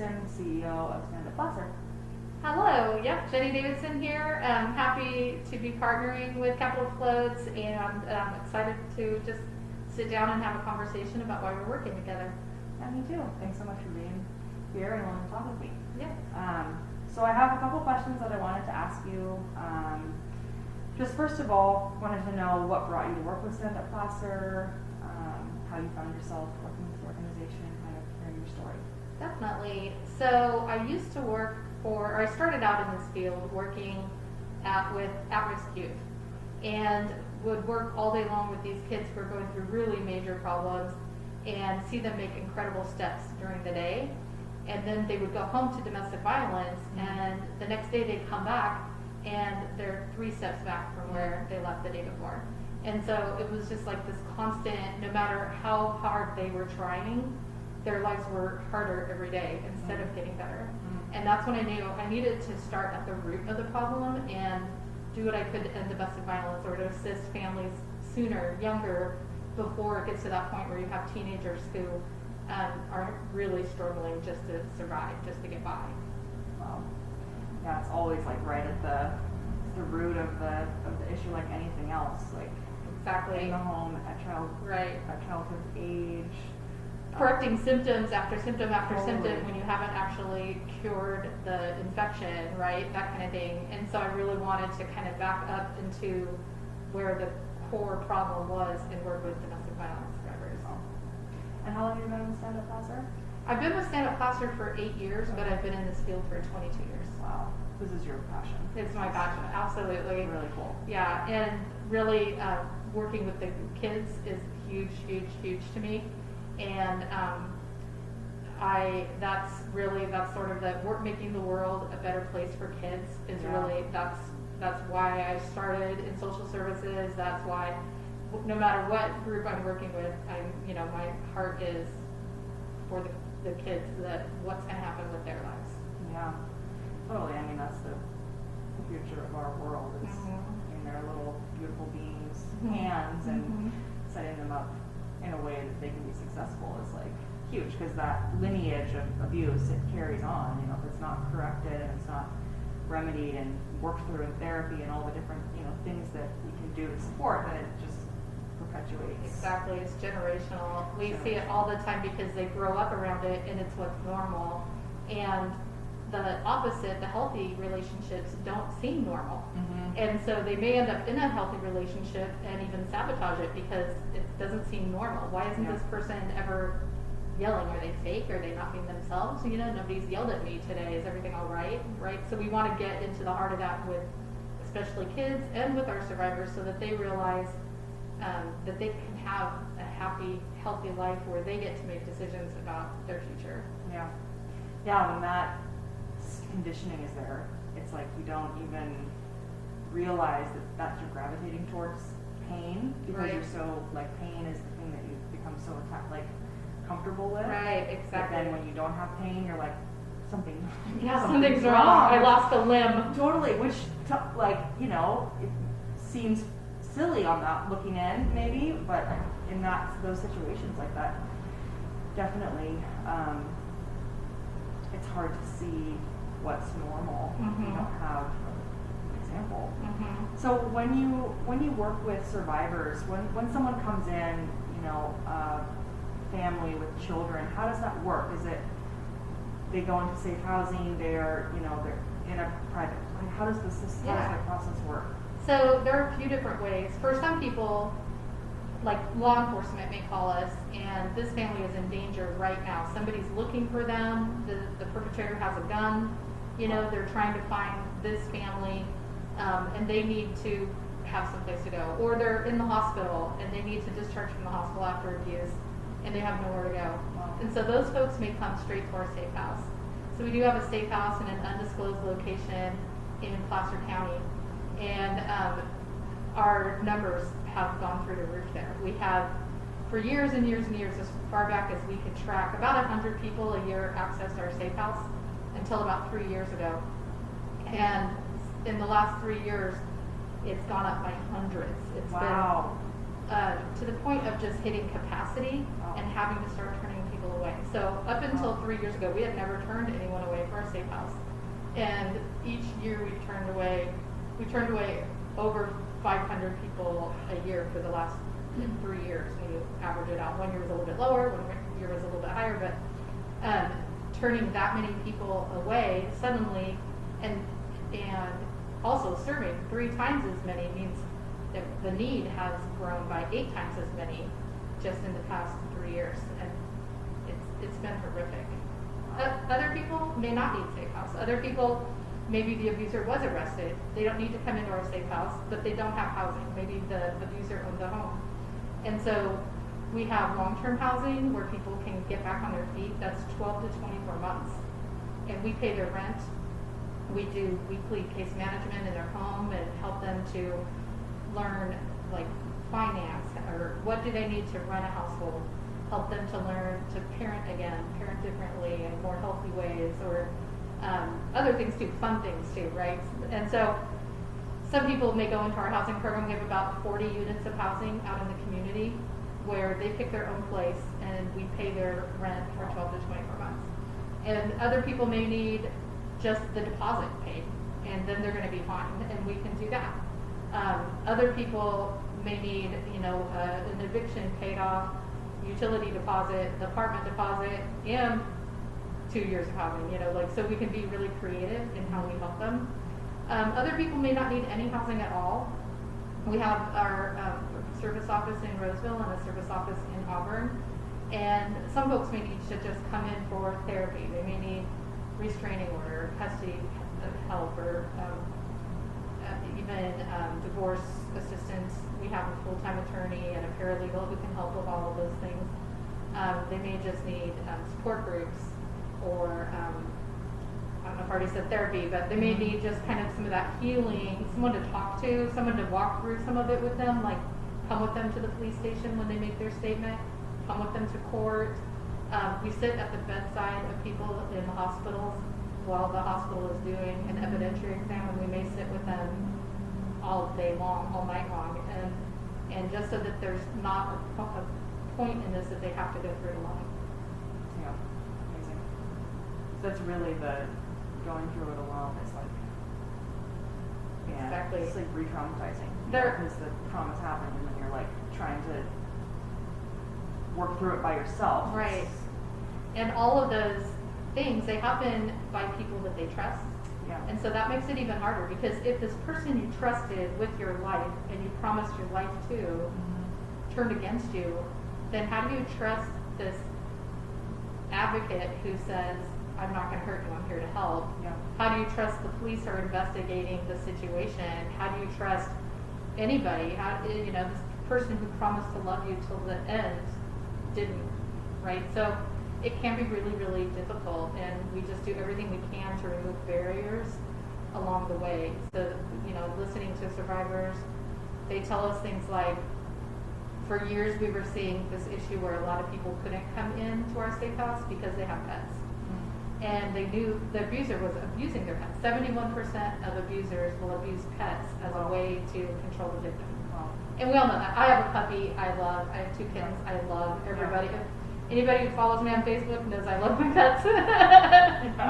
Davidson, CEO of Stand Up Placer. Hello, yep, Jenny Davidson here. Happy to be partnering with Capital Floats, and excited to just sit down and have a conversation about why we're working together. Yeah, me too. Thanks so much for being here and wanting to talk with me. Yeah. So I have a couple questions that I wanted to ask you. Just first of all, wanted to know what brought you to work with Stand Up Placer, how you found yourself working with the organization, kind of hearing your story. Definitely. So I used to work or I started out in this field working with at-risk youth, and would work all day long with these kids who are going through really major problems and see them make incredible steps during the day. And then they would go home to domestic violence, and the next day they'd come back and they're 3 steps back from where they left the day before. And so it was just like this constant, no matter how hard they were trying, their lives were harder every day instead of getting better. And that's when I knew I needed to start at the root of the problem and do what I could to end domestic violence, or to assist families sooner, younger, before it gets to that point where you have teenagers who are really struggling just to survive, just to get by. Wow. Yeah, it's always like right at the root of the issue, like anything else, like Exactly. in the home, at childhood age. Correcting symptoms after symptom after Totally. symptom when you haven't actually cured the infection, right? That kind of thing. And so I really wanted to kind of back up into where the core problem was and work with domestic violence survivors. And how long have you been with Stand Up Placer? I've been with Stand Up Placer for 8 years, but I've been in this field for 22 years. Wow, this is your passion. It's my passion, absolutely. Really cool. Yeah, and really working with the kids is huge, huge, huge to me. And that's sort of the work, making the world a better place for kids is really, that's why I started in social services. That's why no matter what group I'm working with, my heart is for the kids, what's going to happen with their lives. Yeah, totally. I mean, that's the future of our world. Is they're little beautiful beings, hands, and setting them up in a way that they can be successful is like huge, because that lineage of abuse, it carries on. If it's not corrected and it's not remedied and worked through in therapy and all the different things that we can do to support, then it just perpetuates. Exactly, it's generational. We see it all the time because they grow up around it and it's what's normal. And the opposite, the healthy relationships don't seem normal. And so they may end up in a healthy relationship and even sabotage it because it doesn't seem normal. Why isn't this person ever yelling? Are they fake? Are they not being themselves? Nobody's yelled at me today. Is everything all right? Right? So we want to get into the heart of that with especially kids and with our survivors, so that they realize that they can have a happy, healthy life where they get to make decisions about their future. Yeah, when that conditioning is there, it's like you don't even realize that you're gravitating towards pain, because you're so, like, pain is the thing that you become so comfortable with. Right, exactly. But then when you don't have pain, you're like, something's wrong. I lost a limb. Totally, which it seems silly on that looking in, maybe, but in those situations like that, definitely, it's hard to see what's normal. You don't have an example. So when you work with survivors, when someone comes in, a family with children, how does that work? Is it they go into safe housing? They're in a private. How does that process work? So there are a few different ways. For some people, like law enforcement may call us, and this family is in danger right now. Somebody's looking for them. The perpetrator has a gun. They're trying to find this family, and they need to have some place to go. Or they're in the hospital, and they need to discharge from the hospital after abuse, and they have nowhere to go. And so those folks may come straight to our safe house. So we do have a safe house in an undisclosed location in Placer County. And our numbers have gone through the roof there. We have, for years and years and years, as far back as we could track, about 100 people a year access our safe house until about 3 years ago. And in the last 3 years, it's gone up by hundreds. It's been to the point of just hitting capacity and having to start turning people people away. So up until 3 years ago, we had never turned anyone away for our safe house. And each year we turned away over 500 people a year for the last 3 years. When you average it out, 1 year was a little bit lower, 1 year was a little bit higher, but turning that many people away suddenly, and also serving 3 times as many means that the need has grown by 8 times as many just in the past 3 years, and it's been horrific. Other people may not need safe house. Other people, maybe the abuser was arrested. They don't need to come into our safe house, but they don't have housing. Maybe the abuser owns a home. And so we have long-term housing where people can get back on their feet. That's 12 to 24 months. And we pay their rent. We do weekly case management in their home and help them to learn like finance, or what do they need to run a household. Help them to learn to parent again, parent differently in more healthy ways, or other things too, fun things too, right? And so some people may go into our housing program. We have about 40 units of housing out in the community where they pick their own place and we pay their rent for 12 to 24 months. And other people may need just the deposit paid, and then they're going to be fine, and we can do that. Other people may need, an eviction paid off, utility deposit, the apartment deposit, and 2 years of housing, so we can be really creative in how we help them. Other people may not need any housing at all. We have our service office in Roseville and a service office in Auburn, and some folks may need to just come in for therapy. They may need restraining order, custody help, or even divorce assistance. We have a full-time attorney and a paralegal who can help with all of those things. They may just need support groups, or I don't know if I already said therapy, but they may need just kind of some of that healing, someone to talk to, someone to walk through some of it with them, like come with them to the police station when they make their statement, come with them to court. We sit at the bedside of people in the hospitals while the hospital is doing an evidentiary exam, and we may sit with them all day long, all night long, and just so that there's not a point in this that they have to go through it alone. Yeah, amazing. So that's really the going through it alone is like, yeah, Exactly. It's like re-traumatizing. There- Because the trauma's happened, and then you're like trying to work through it by yourself. Right. And all of those things, they happen by people that they trust. Yeah. And so that makes it even harder, because if this person you trusted with your life and you promised your life to turned against you, then how do you trust this advocate who says, I'm not going to hurt you, I'm here to help? Yeah. How do you trust the police are investigating the situation? How do you trust anybody? This person who promised to love you till the end didn't, right? So it can be really, really difficult, and we just do everything we can to remove barriers along the way. So, listening to survivors, they tell us things like, for years we were seeing this issue where a lot of people couldn't come into our safe house because they have pets. And they knew the abuser was abusing their pets. 71% of abusers will abuse pets as a way to control the victim. Wow. And we all know that. I have a puppy I love. I have 2 kittens I love. Everybody. Yeah. Anybody who follows me on Facebook knows I love my pets.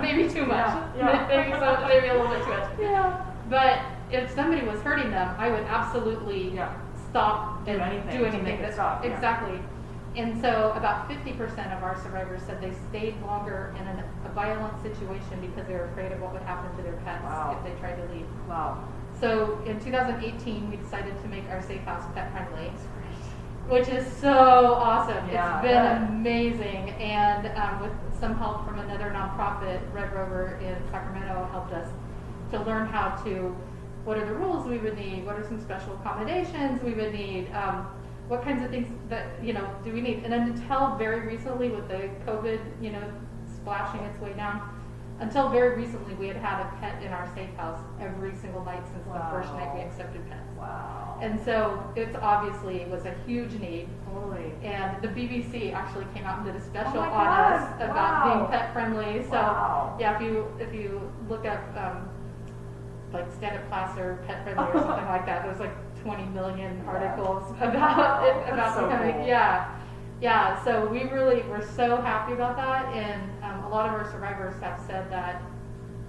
Maybe too much. Yeah. Maybe a little bit too much. Yeah. But if somebody was hurting them, I would absolutely stop Do and anything do to anything make it that stop, yeah. Exactly. And so about 50% of our survivors said they stayed longer in a violent situation because they were afraid of what would happen to their pets if they tried to leave. Wow. So in 2018, we decided to make our safe house pet friendly, which is so awesome. Yeah, It's been amazing. And with some help from another nonprofit, Red Rover in Sacramento, helped us to learn what are the rules we would need, what are some special accommodations we would need, what kinds of things that, do we need. And until very recently, with the COVID, splashing its way down, until very recently, we had had a pet in our safe house every single night since the first night we accepted pets. Wow. And so it's obviously was a huge need. Totally. And the BBC actually came out and did a special Oh my on God. us about Wow. being pet friendly. So Wow. yeah, if you look up like Stand Up Class or Pet Friendly or something like that, there's like 20 million articles about it, about That's so becoming cool. Yeah, so we're so happy about that, and a lot of our survivors have said that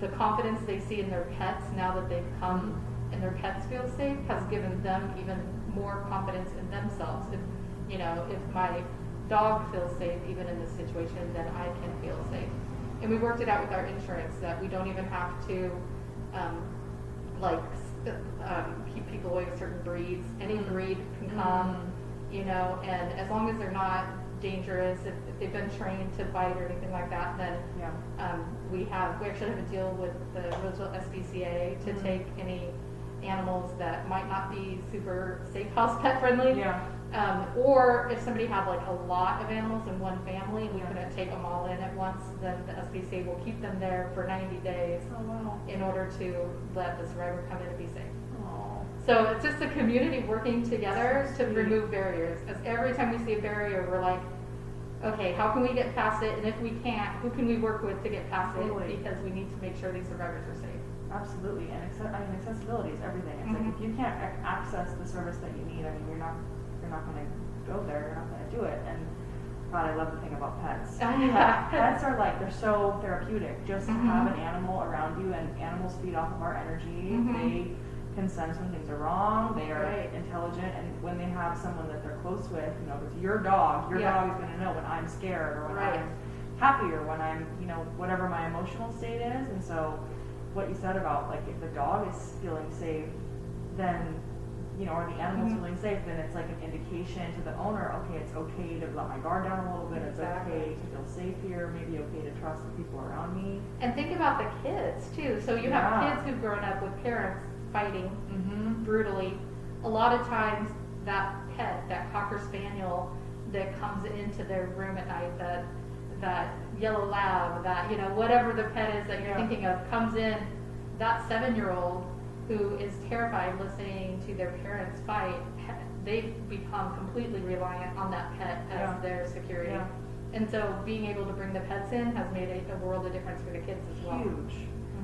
the confidence they see in their pets now that they've come and their pets feel safe has given them even more confidence in themselves. If my dog feels safe even in this situation, then I can feel safe. And we worked it out with our insurance that we don't even have to keep people away with certain breeds. Any breed can come, and as long as they're not dangerous, if they've been trained to bite or anything like that, then we actually have a deal with the Roseville SPCA to take any animals that might not be super safe house pet friendly. Or if somebody had like a lot of animals in one family and we couldn't take them all in at once, then the SPCA will keep them there for 90 days in order to let the survivor come in and be safe. So it's just the community working together to remove barriers. As every time we see a barrier, we're like, okay, how can we get past it? And if we can't, who can we work with to get past it? Because we need to make sure these survivors are safe. Absolutely, and accessibility is everything. It's like if you can't access the service that you need, you're not going to go there. You're not going to do it. And God, I love the thing about pets. Pets are like, they're so therapeutic. Just to have an animal around you, and animals feed off of our energy. They can sense when things are wrong. They are intelligent, and when they have someone that they're close with, if it's your dog is going to know when I'm scared or when I'm happy or when I'm, whatever my emotional state is. And so what you said about like if the dog is feeling safe, then or the animal's feeling safe, then it's like an indication to the owner, okay, it's okay to let my guard down a little bit, it's okay to feel safe here, maybe okay to trust the people around me. And think about the kids too. So you have kids who've grown up with parents fighting brutally. A lot of times that pet, that Cocker Spaniel that comes into their room at night, that yellow lab, that whatever the pet is that you're thinking of, comes in, that 7-year-old who is terrified listening to their parents fight, they've become completely reliant on that pet as their security. And so being able to bring the pets in has made a world of difference for the kids as well. Huge.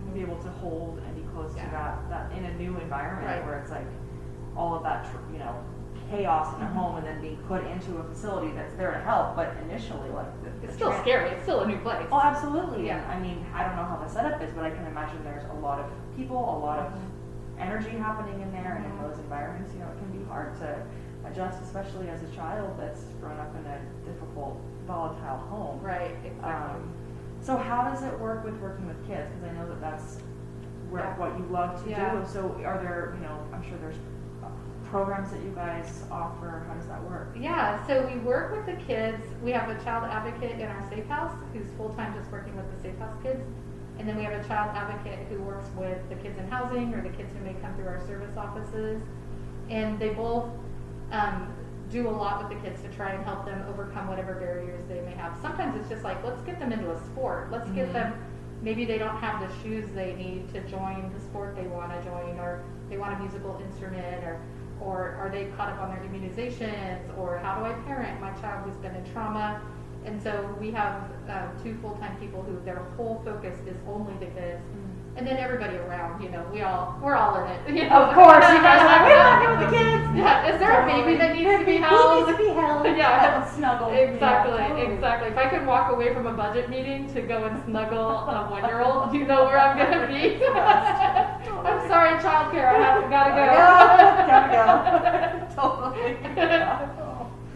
To be able to hold and be close to that in a new environment where it's like all of that chaos in a home and then being put into a facility that's there to help, but initially it's still scary. It's still a new place. Oh, absolutely. And I don't know how the setup is, but I can imagine there's a lot of people, a lot of energy happening in there, and in those environments, it can be hard to adjust, especially as a child that's grown up in a difficult, volatile home. Right, exactly. So how does it work with working with kids? Because I know that's what you love to do. So are there, I'm sure there's programs that you guys offer. How does that work? Yeah, so we work with the kids. We have a child advocate in our safe house who's full-time just working with the safe house kids. And then we have a child advocate who works with the kids in housing or the kids who may come through our service offices. And they both do a lot with the kids to try and help them overcome whatever barriers they may have. Sometimes it's just like, let's get them into a sport. Let's get them, maybe they don't have the shoes they need to join the sport they want to join, or they want a musical instrument, or are they caught up on their immunizations, or how do I parent my child who's been in trauma? And so we have 2 full-time people who their whole focus is only the kids. And then everybody around, we're all in it. Of course, you guys are like, we want to be with the kids. Yeah, is there a baby that needs to be held? Who needs to be held? Snuggled. Exactly. If I could walk away from a budget meeting to go and snuggle a 1-year-old, you know where I'm going to be. I'm sorry, childcare, gotta go. Totally.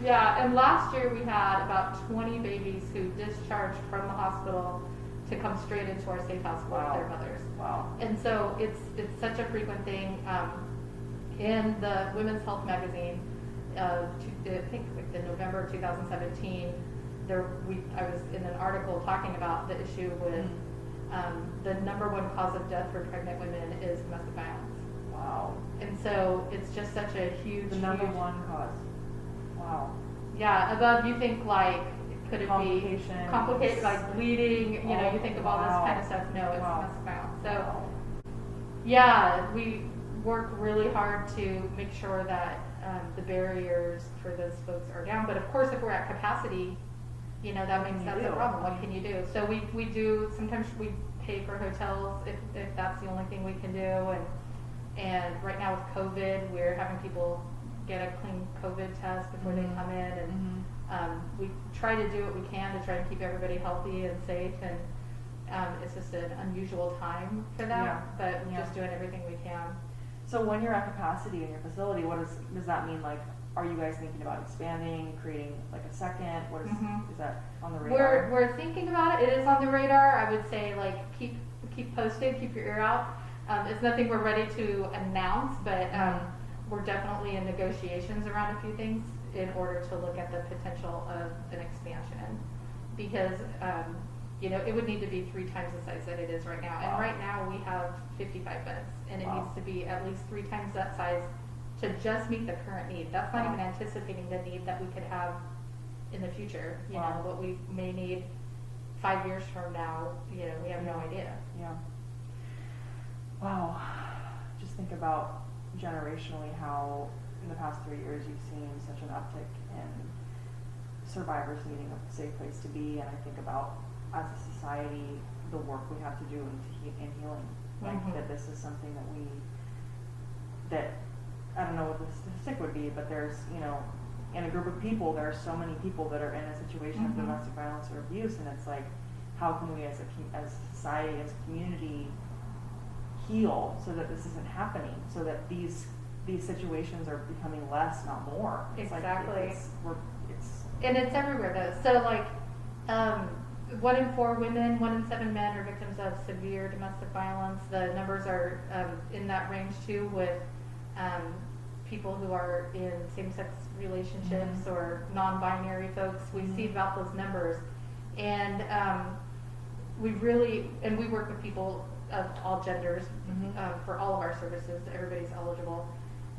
Yeah, and last year we had about 20 babies who discharged from the hospital to come straight into our safe house with their mothers. Wow. And so it's such a frequent thing. In the Women's Health magazine, I think in November 2017, I was in an article talking about the issue with the #1 cause of death for pregnant women is domestic violence. Wow. And so it's just such a huge... The #1 cause. Wow. Yeah, above you think like, could it be complicated, like bleeding, you think of all this kind of stuff. No, it's domestic violence. So yeah, we work really hard to make sure that the barriers for those folks are down. But of that's capacity, that's a problem. What can you do? So we do, sometimes we pay for hotels if that's the only thing we can do. And right now with COVID, we're having people get a clean COVID test before they come in, and We try to do what we can to try to keep everybody healthy and safe, and it's just an unusual time for that, Yeah. but we're Yeah. just doing everything we can. So when you're at capacity in your facility, does that mean, like, are you guys thinking about expanding, creating like a second? What is, Mhm. is that on the radar? We're thinking about it. It is on the radar. I would say, like, keep posted, keep your ear out. It's nothing we're ready to announce, but we're definitely in negotiations around a few things in order to look at the potential of an expansion, because it would need to be 3 times the size that it is right now. Wow. And right now we have 55 beds, and it Wow. needs to be at least 3 times that size to just meet the current need. That's not Wow. even anticipating the need that we could have in the future. Wow. What we may need 5 years from now, we have no idea. Yeah. Wow. Just think about generationally how in the past 3 years you've seen such an uptick in survivors needing a safe place to be, and I think about, as a society, the work we have to do in healing. Like, Mhm. that this is something that I don't know what the statistic would be, but there's, in a group of people, there are so many people that are in a situation of Mhm. domestic violence or abuse, and it's like, how can we as a society, as a community, heal so that this isn't happening, so that these situations are becoming less, not more. It's Exactly. Like it's And it's everywhere though. So, like, 1 in 4 women, 1 in 7 men are victims of severe domestic violence. The numbers are in that range too, with people who are in same-sex relationships Mhm. or non-binary folks. We Mhm. see about those numbers, and we work with people of all genders Mhm. for all of our services. Everybody's eligible,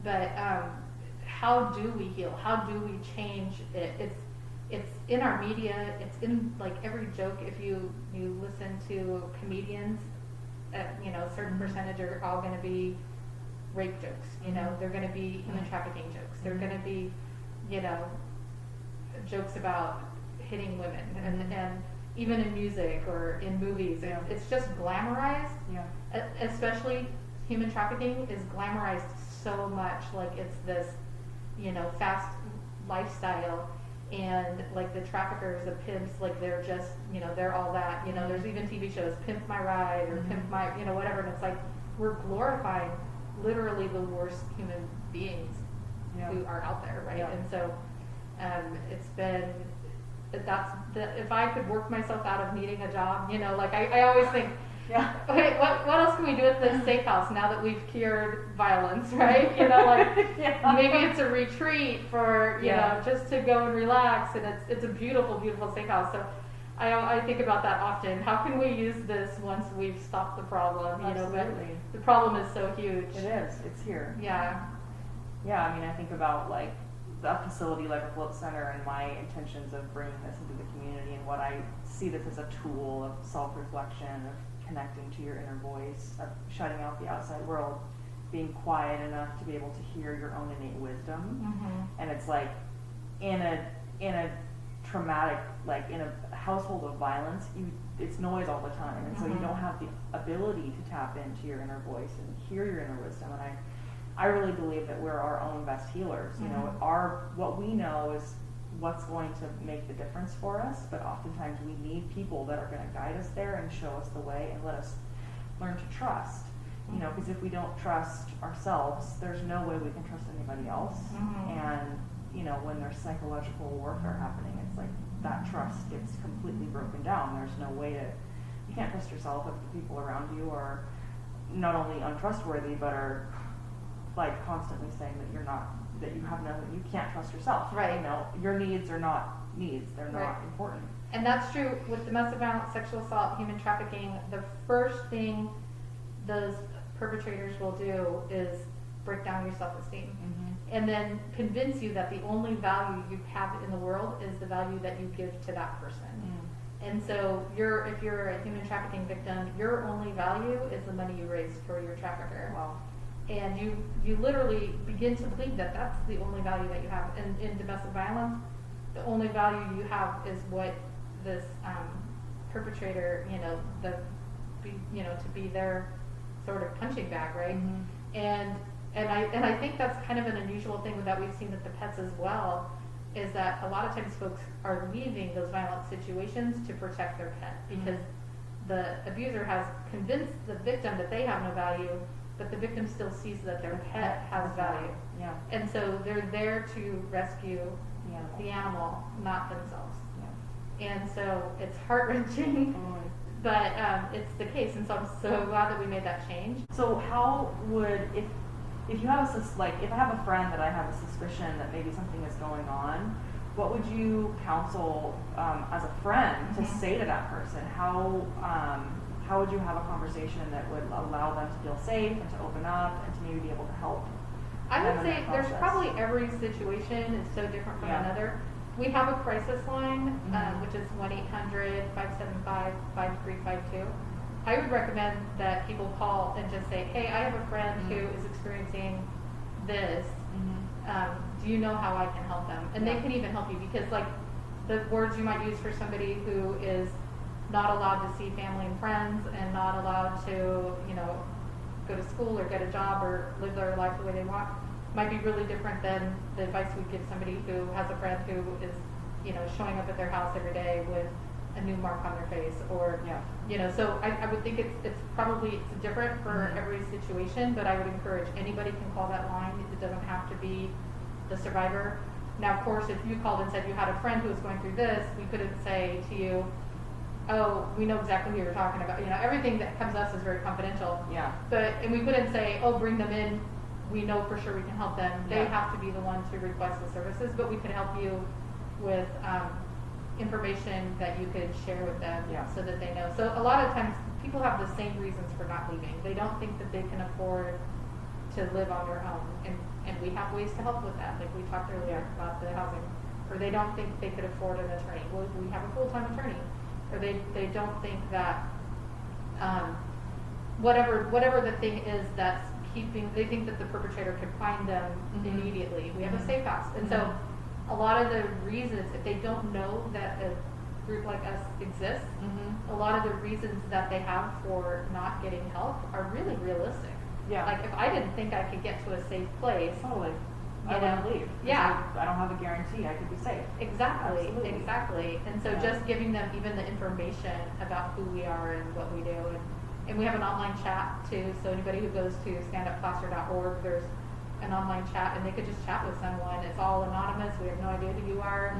but how do we heal? How do we change it? It's in our media. It's in, like, every joke. If you listen to comedians, a certain percentage are all going to be rape jokes. Mhm. They're going to be human trafficking jokes. They're Mhm. going to be, jokes about hitting women, Mhm. and even in music or in movies, Yeah. it's just glamorized. Yeah. Especially human trafficking is glamorized so much, like it's this, fast lifestyle, and like the traffickers, the pimps, like they're just, they're all that. There's even TV shows, Pimp My Ride or Mhm. Pimp My, whatever, and it's like we're glorifying literally the worst human beings Yeah. who are out there, right? Yeah. And so it's been, if I could work myself out of needing a job, like I always think, Yeah. okay, what else can we do at this steakhouse now that we've cured violence, right? Like Yeah. maybe it's a retreat for, Yeah. just to go and relax, and it's a beautiful, beautiful steakhouse. So I think about that often. How can we use this once we've stopped the problem? But Absolutely. the problem is so huge. It is. It's here. Yeah. Yeah, I mean, I think about, like, a facility like a float center and my intentions of bringing this into the community, and what I see this as a tool of self-reflection, of connecting to your inner voice, of shutting out the outside world, being quiet enough to be able to hear your own innate wisdom. Mm-hmm. And it's like, in a traumatic, like in a household of violence, it's noise all the time, and so you Mhm. don't have the ability to tap into your inner voice and hear your inner wisdom. And I really believe that we're our own best healers. Mhm. What we know is what's going to make the difference for us, but oftentimes we need people that are going to guide us there and show us the way and let us learn to trust. Because if we don't trust ourselves, there's no way we can trust anybody else. Mhm. And when there's psychological warfare happening, it's like that trust gets completely broken down. There's no way you can't trust yourself if the people around you are not only untrustworthy, but are like constantly saying that you can't trust yourself. Right. Your needs are not needs. They're not Right. important. And that's true with domestic violence, sexual assault, human trafficking. The first thing those perpetrators will do is break down your self-esteem, Mm-hmm. and then convince you that the only value you have in the world is the value that you give to that person. And so if you're a human trafficking victim, your only value is the money you raised for your trafficker. Wow. And you literally begin to believe that that's the only value that you have. And in domestic violence, the only value you have is what this perpetrator, to be their sort of punching bag, right? Mm-hmm. And I think that's kind of an unusual thing that we've seen with the pets as well. is that a lot of times folks are leaving those violent situations to protect their pet because the abuser has convinced the victim that they have no value, but the victim still sees that their pet has value. Yeah. And so they're there to rescue the animal, not themselves. Yeah. And so it's heart-wrenching, but it's the case. And so I'm so glad that we made that change. So how would, if you have if I have a friend that I have a suspicion that maybe something is going on, what would you counsel as a friend to say to that person? How would you have a conversation that would allow them to feel safe and to open up and to maybe be able to help? I would say there's probably every situation is so different from another. We have a crisis line, which is 1-800-575-5352. I would recommend that people call and just say, hey, I have a friend who is experiencing this. Do you know how I can help them? And they can even help you because like the words you might use for somebody who is not allowed to see family and friends and not allowed to, go to school or get a job or live their life the way they want might be really different than the advice we'd give somebody who has a friend who is, showing up at their house every day with a new mark on their face or, so I would think it's probably different for every situation, but I would encourage anybody can call that line. It doesn't have to be the survivor. Now, of course, if you called and said you had a friend who was going through this, we couldn't say to you, oh, we know exactly who you're talking about. Everything that comes to us is very confidential. Yeah. And we couldn't say, oh, bring them in. We know for sure we can help them. They have to be the one to request the services, but we could help you with information that you could share with them so that they know. So a lot of times people have the same reasons for not leaving. They don't think that they can afford to live on their own. And we have ways to help with that. Like we talked earlier about the housing. Or they don't think they could afford an attorney. Well, we have a full-time attorney. Or they don't think that whatever the thing is that's they think that the perpetrator could find them immediately. We have a safe house. And so a lot of the reasons, if they don't know that a group like us exists, a lot of the reasons that they have for not getting help are really realistic. Yeah. Like if I didn't think I could get to a safe place, totally. I wouldn't leave. Yeah. I don't have a guarantee I could be safe. Exactly. Absolutely. Exactly. And so just giving them even the information about who we are and what we do. And we have an online chat too, so anybody who goes to standupfoster.org, there's an online chat and they could just chat with someone. It's all anonymous. We have no idea who you are.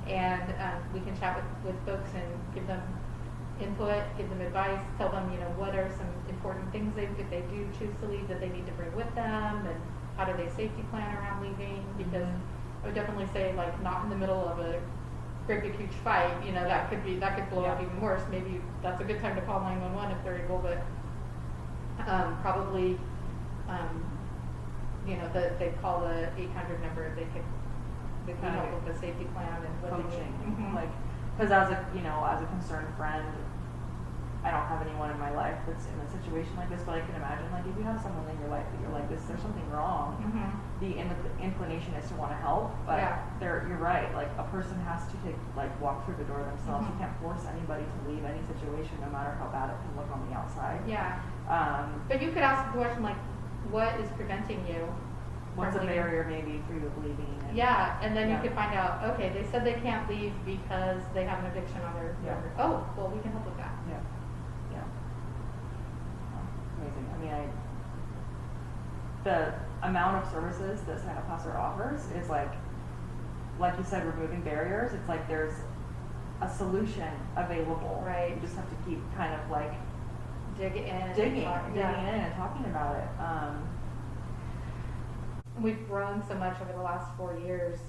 And we can chat with folks and give them input, give them advice, tell them, what are some important things if they do choose to leave that they need to bring with them, and how do they safety plan around leaving? Because I would definitely say like not in the middle of a great big huge fight, that could blow up even worse. Maybe that's a good time to call 911 if they're able, but probably they call the 800 number. They can help with the safety plan and what coaching. they need. Because as a concerned friend, I don't have anyone in my life that's in a situation like this, but I can imagine like if you have someone in your life that you're like this, there's something wrong. The inclination is to want to help, but you're right. Like a person has to walk through the door themselves. You can't force anybody to leave any situation, no matter how bad it can look on the outside. Yeah. But you could ask the question like, what is preventing you? What's a barrier maybe for you leaving? And then you could find out. Okay, they said they can't leave because they have an addiction on their. Oh, well, we can help with that. Yeah. Amazing. I mean, the amount of services that Stand Up Foster offers is like you said, removing barriers. It's like there's a solution available. Right. You just have to keep kind of like digging in and talking about it. We've grown so much over the last 4 years,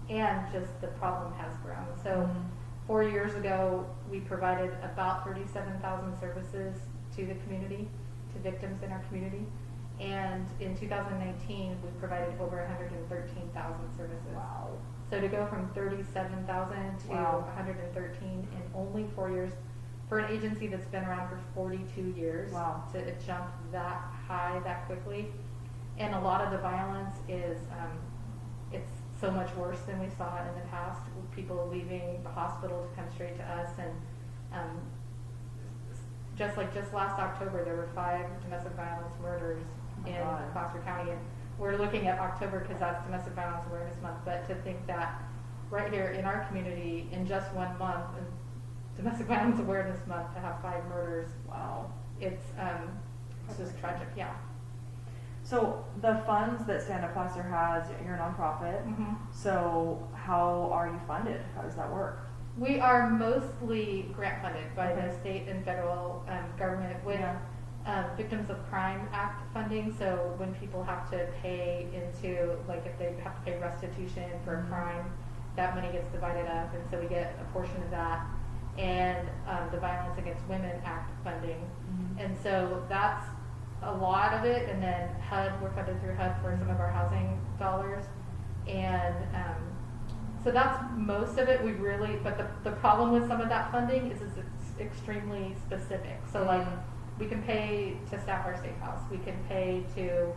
and just the problem has grown. So 4 years ago, we provided about 37,000 services to the community, to victims in our community. And in 2019, we provided over 113,000 services. Wow. So to go from 37,000 to 113 in only 4 years, for an agency that's been around for 42 years, to jump that high that quickly. And a lot of the violence is, it's so much worse than we saw in the past. People leaving the hospital to come straight to us, and just last October, there were 5 domestic violence murders in Foster County, and we're looking at October because that's Domestic Violence Awareness Month, but to think that right here in our community, in just 1 month, in Domestic Violence Awareness Month, to have 5 murders, Wow. it's just tragic, yeah. So the funds that Stand Up Placer has, you're a nonprofit. Mm-hmm. So how are you funded? How does that work? We are mostly grant funded by Okay. the state and federal government with Victims of Crime Act funding. So when people have to pay into, like if they have to pay restitution for a crime, that money gets divided up, and so we get a portion of that. And the Violence Against Women Act funding. And so that's a lot of it. And then HUD, we're funded through HUD for some of our housing dollars. And so that's most of it. We really, but the problem with some of that funding is it's extremely specific. So like we can pay to staff our safe house. We can pay to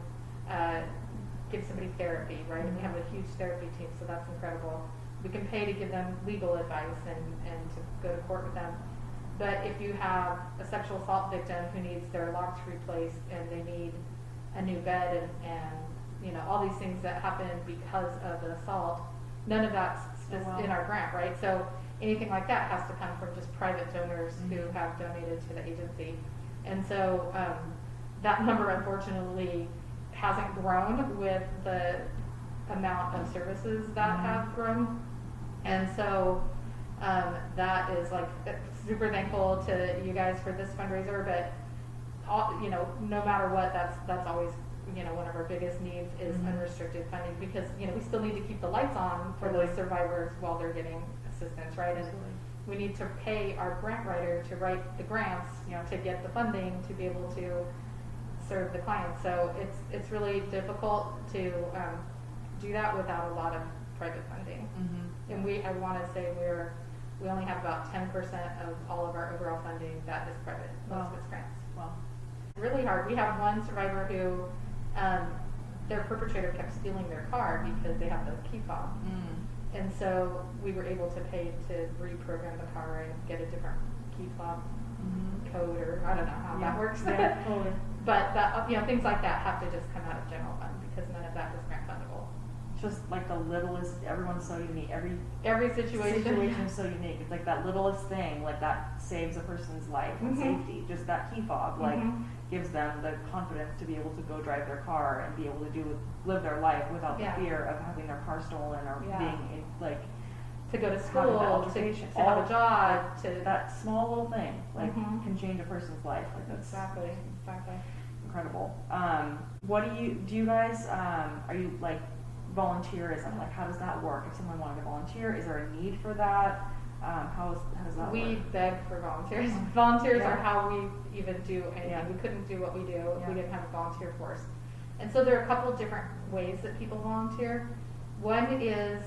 give somebody therapy, right? We have a huge therapy team, so that's incredible. We can pay to give them legal advice and to go to court with them. But if you have a sexual assault victim who needs their locks replaced and they need a new bed and you know, all these things that happen because of the assault, none of that's in our grant, right? So anything like that has to come from just private donors who have donated to the agency. And so that number unfortunately hasn't grown with the amount of services that have grown. And so that is like super thankful to you guys for this fundraiser, but all, you know, no matter what, that's always, you know, one of our biggest needs is unrestricted funding, because, you know, we still need to keep the lights on for those survivors while they're getting assistance, right? And we need to pay our grant writer to write the grants, you know, to get the funding to be able to serve the clients. So it's really difficult to do that without a lot of private funding. And I want to say we only have about 10% of all of our overall funding that is private. Most of it's grants. Wow. Really hard. We have one survivor who their perpetrator kept stealing their car because they have the key fob. And so we were able to pay to reprogram the car and get a different key fob code, or I don't know how that works. Yeah, totally. But that, you know, things like that have to just come out of general fund because none of that is grant fundable. Just like the littlest, everyone's so unique. Every situation is so unique. It's like that littlest thing, like that saves a person's life and safety. Just that key fob, like gives them the confidence to be able to go drive their car and be able to live their life without the fear of having their car stolen or being like to go to school, to have a job, to that small little thing like can change a person's life. Like that's exactly. Incredible. What do you guys are you like volunteerism? Like how does that work? If someone wanted to volunteer, is there a need for that? How does that work? We beg for volunteers. Volunteers are how we even do anything. We couldn't do what we do if we didn't have a volunteer force. And so there are a couple of different ways that people volunteer. One is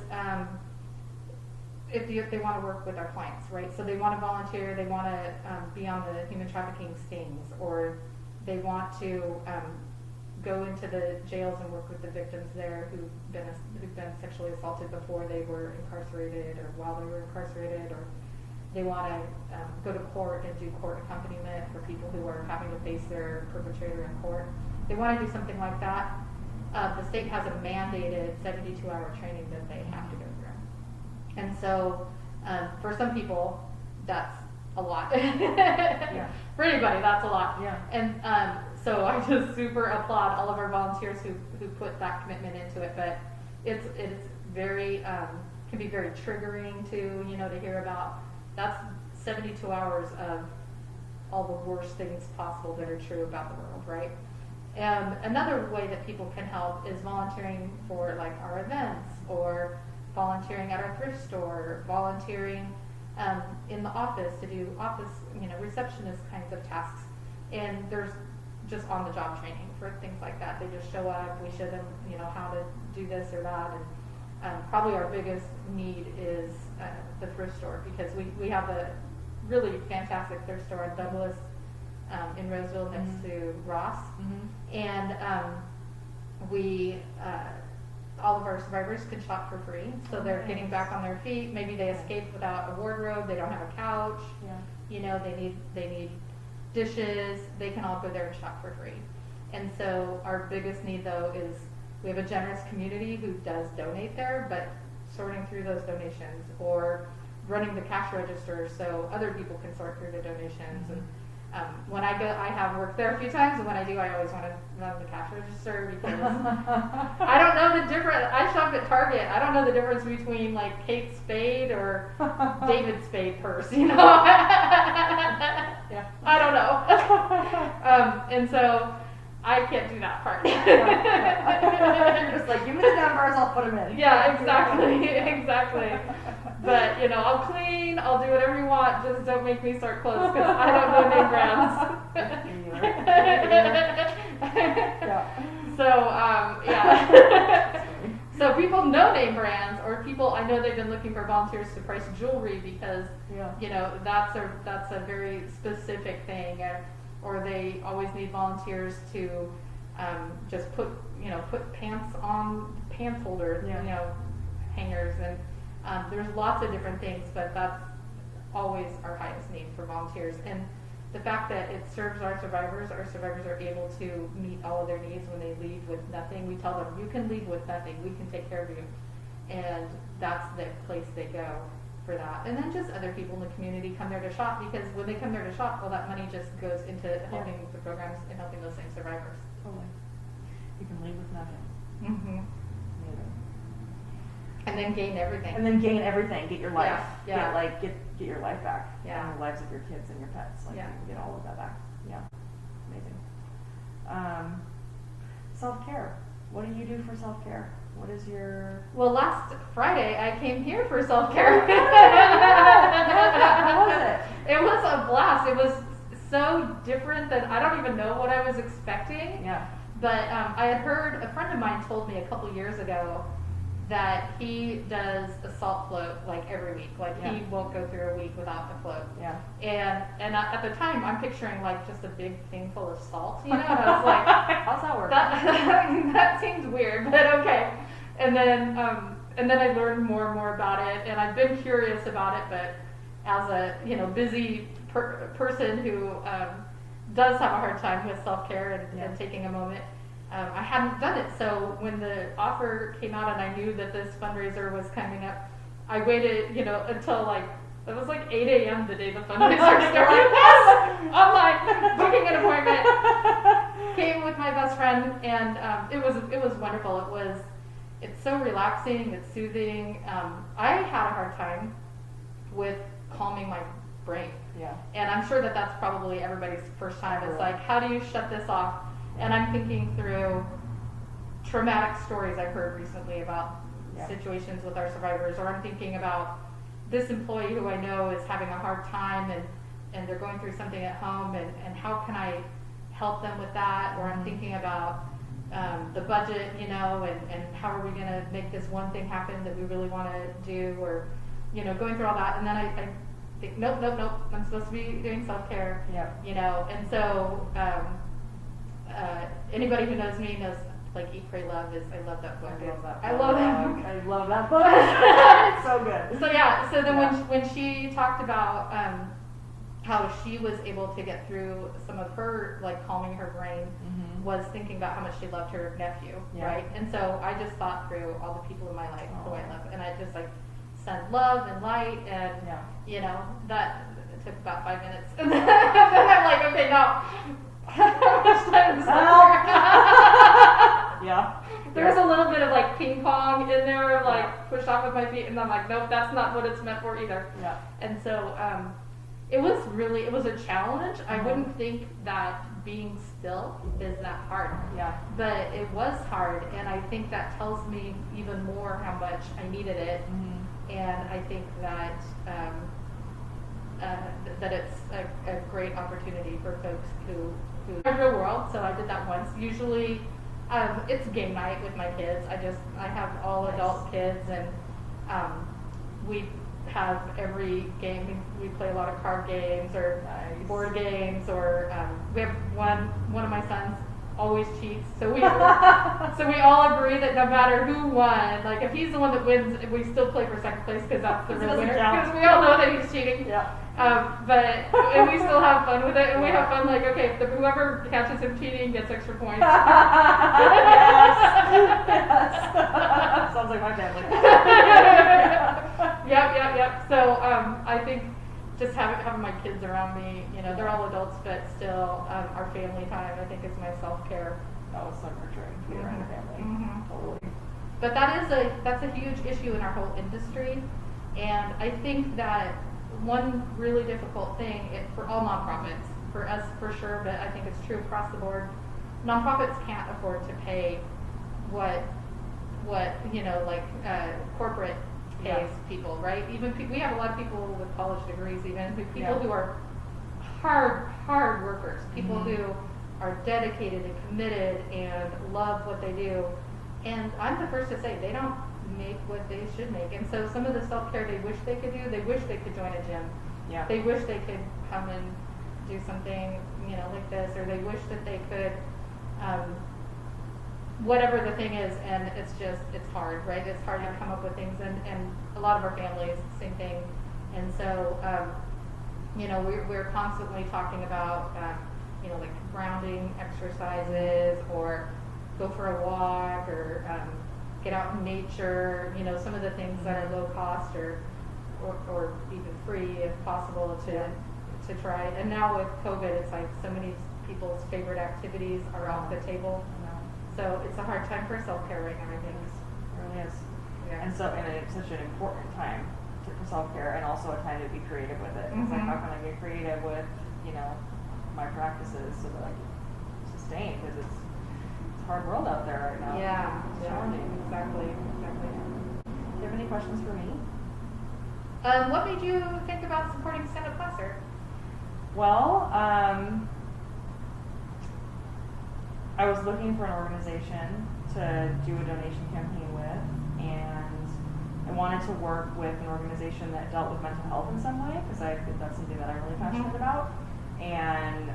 if they want to work with our clients, right? So they want to volunteer, they want to be on the human trafficking stings, or they want to go into the jails and work with the victims there who've been sexually assaulted before they were incarcerated or while they were incarcerated, or they want to go to court and do court accompaniment for people who are having to face their perpetrator in court. They want to do something like that. The state has a mandated 72-hour training that they have to go through. And so for some people, that's a lot. For anybody, that's a lot. And so I just super applaud all of our volunteers who put that commitment into it. But it's very can be very triggering to hear about. That's 72 hours of all the worst things possible that are true about the world, right? Another way that people can help is volunteering for like our events, or volunteering at our thrift store, volunteering in the office to do office, receptionist kinds of tasks. And there's just on-the-job training for things like that. They just show up, we show them, how to do this or that. And probably our biggest need is the thrift store, because we have a really fantastic thrift store in Douglas, in Roseville, next to Ross. And we all of our survivors can shop for free, so they're getting back on their feet. Maybe they escaped without a wardrobe, they don't have a couch, they need dishes. They can all go there and shop for free. And so our biggest need though is we have a generous community who does donate there, but sorting through those donations or running the cash register so other people can sort through the donations. And when I go, I have worked there a few times, and when I do, I always want to run the cash register because I don't know the difference. I shop at Target. I don't know the difference between like Kate Spade or David Spade purse, you know? Yeah. I don't know. And so I can't do that part. You're just like, give me the numbers, I'll put them in. Yeah, exactly, exactly. But, you know, I'll clean, I'll do whatever you want, just don't make me start clothes because I don't know name brands. Yeah. So, yeah. So people know name brands, or people, I know they've been looking for volunteers to price jewelry because, you know, that's a very specific thing. Or they always need volunteers to just put pants on pants holders, you know, hangers, and there's lots of different things, but that's always our highest need for volunteers. And the fact that it serves our survivors are able to meet all of their needs when they leave with nothing. We tell them, you can leave with nothing, we can take care of you. And that's the place they go for that. And then just other people in the community come there to shop, because when they come there to shop, all that money just goes into helping the programs and helping those same survivors. Totally. You can leave with nothing. Mm-hmm. And then gain everything. And then gain everything. Get your life. Yeah. Get your life back. Yeah. And the lives of your kids and your pets. Like, you can get all of that back. Yeah. Amazing. Self-care. What do you do for self-care? What is your... Well, last Friday I came here for self-care. How was it? It was a blast. It was so different than, I don't even know what I was expecting. Yeah. But I had heard, a friend of mine told me a couple years ago that he does a salt float like every week. Like he won't go through a week without a float. Yeah. And at the time I'm picturing like just a big thing full of salt, you know, and I was like, how's that work? that seems weird, but okay. And then I learned more and more about it, and I've been curious about it, but as a busy person who does have a hard time with self-care and taking a moment, I hadn't done it. So when the offer came out and I knew that this fundraiser was coming up, I waited, until it was like 8 a.m. the day the fundraiser started. Online, booking an appointment. Came with my best friend, and it was wonderful. It's so relaxing. It's soothing. I had a hard time with calming my brain. Yeah. And I'm sure that that's probably everybody's first time. It's like, how do you shut this off? And I'm thinking through traumatic stories I've heard recently about situations with our survivors, or I'm thinking about this employee who I know is having a hard time and they're going through something at home, and how can I help them with that? Or I'm thinking about the budget, and how are we going to make this one thing happen that we really want to do, or going through all that. And then I think, nope, I'm supposed to be doing self-care. And so anybody who knows me knows, like, Eat, Pray, Love I love that book. I love that book. It's so good. So then when she talked about how she was able to get through some of her, like, calming her brain, was thinking about how much she loved her nephew, right? And so I just thought through all the people in my life who I love, and I just send love and light, and that took about 5 minutes, and then I'm like, okay, now how much time is there was a little bit of ping pong in there, pushed off with my feet, and I'm like, nope, that's not what it's meant for either. And so it was a challenge. I wouldn't think that being still is that hard. But it was hard, and I think that tells me even more how much I needed it. And I think that that it's a great opportunity for folks who in the real world. So I did that once. Usually it's game night with my kids. I have all adult kids, and we have every game. We play a lot of card games or board games, or we have one of my sons always cheats. So we all agree that no matter who won, like if he's the one that wins, we still play for second place because that's the real winner. Because we all know that he's cheating. Yeah. And we still have fun with it, and we have fun like, okay, whoever catches him cheating gets extra points. Yes. Sounds like my family. Yep. So I think just having my kids around me, they're all adults, but still our family time, I think, is my self-care. That was so nurturing to be around your family. Totally. But that's a huge issue in our whole industry, and I think that one really difficult thing for all nonprofits, for us for sure, but I think it's true across the board, nonprofits can't afford to pay what corporate pays people, right? Even we have a lot of people with college degrees, even people who are hard workers, people who are dedicated and committed and love what they do. And I'm the first to say they don't make what they should make. And so some of the self-care they wish they could do, they wish they could join a gym. Yeah. They wish they could come and do something, like this, or they wish that they could, whatever the thing is, and it's hard, right? It's hard to come up with things, and a lot of our families, same thing. And so, we're constantly talking about, like grounding exercises, or go for a walk, or get out in nature, some of the things that are low cost or even free if possible to try. And now with COVID, it's like so many people's favorite activities are off the table. So it's a hard time for self-care right now, I think. It really is. Yeah. And it's such an important time for self-care, and also a time to be creative with it. It's like, how can I get creative with, my practices so that I can sustain, because it's a hard world out there right now. Yeah, It's challenging. exactly. Do you have any questions for me? What made you think about supporting Stand Up Classer? Well, I was looking for an organization to do a donation campaign with, and I wanted to work with an organization that dealt with mental health in some way, because I think that's something that I'm really passionate about. And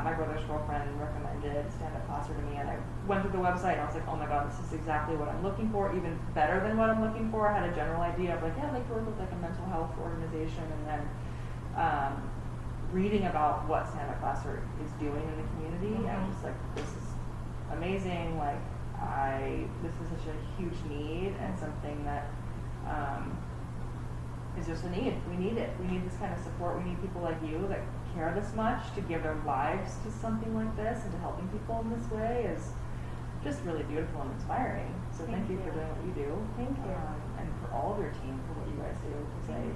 my brother's girlfriend recommended Stand Up Classer to me, and I went through the website and I was like, oh my god, this is exactly what I'm looking for, even better than what I'm looking for. I had a general idea of like, yeah, I'd like to work with like a mental health organization, and then reading about what Stand Up Classer is doing in the community, I'm just like, this is amazing. Like, this is such a huge need, and something that is just a need. We need it. We need this kind of support. We need people like you that care this much to give their lives to something like this, and to helping people in this way is just really beautiful and inspiring. So thank you for doing what you do. Thank you. And for all of your team for what you guys do, because I think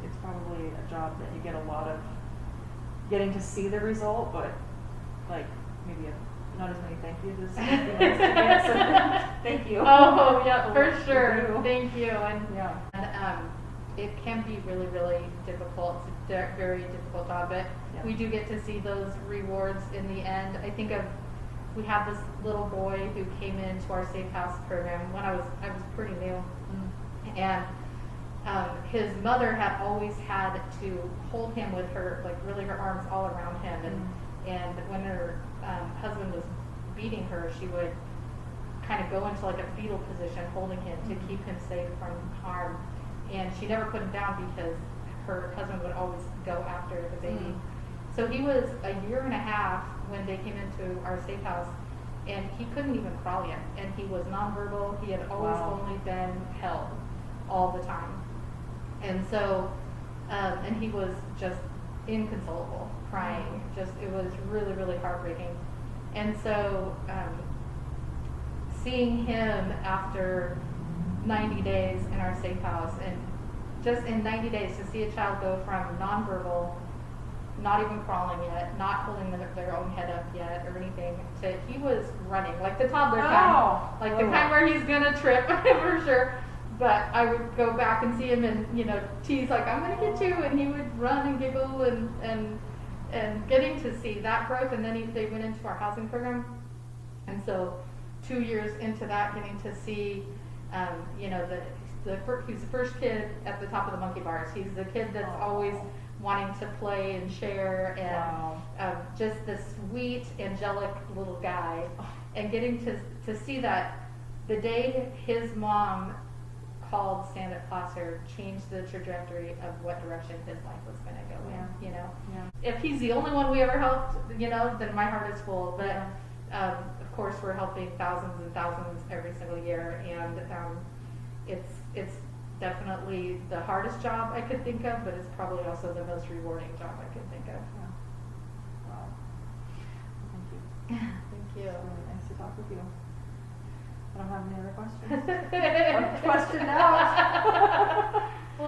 it's probably a job that you get a lot of getting to see the result, but like maybe not as many thank yous as you guys. So thank you. Oh yeah, for sure. Thank you. And it can be really, really difficult. It's a very difficult job, but we do get to see those rewards in the end. I think we have this little boy who came into our Safe House program when I was pretty new, and his mother had always had to hold him with her, like really her arms all around him, and when her husband was beating her, she would kind of go into like a fetal position holding him to keep him safe from harm. And she never put him down because her husband would always go after the baby. So he was a year and a half when they came into our Safe House, and he couldn't even crawl yet. And he was nonverbal. He had always only been held all the time. And so, and he was just inconsolable, crying. It was really, really heartbreaking. And so, seeing him after 90 days in our Safe House, and just in 90 days to see a child go from nonverbal, not even crawling yet, not holding their own head up yet or anything, to he was running, like the toddler kind, like the kind where he's gonna trip for sure. But I would go back and see him and tease like, I'm gonna get you, and he would run and giggle, and getting to see that growth. And then they went into our housing program, and so 2 years into that, getting to see he's the first kid at the top of the monkey bars. He's the kid that's always wanting to play and share, and Wow. just this sweet, angelic little guy, and getting to see that the day his mom called Stand Up Placer changed the trajectory of what direction his life was going to go in, you know. Yeah. If he's the only one we ever helped, you know, then my heart is full. But of course, we're helping thousands and thousands every single year, and it's definitely the hardest job I could think of, but it's probably also the most rewarding job I could think of. Yeah. Wow. Thank you. Thank you. It's really nice to talk with you. I don't have any other questions. Question now.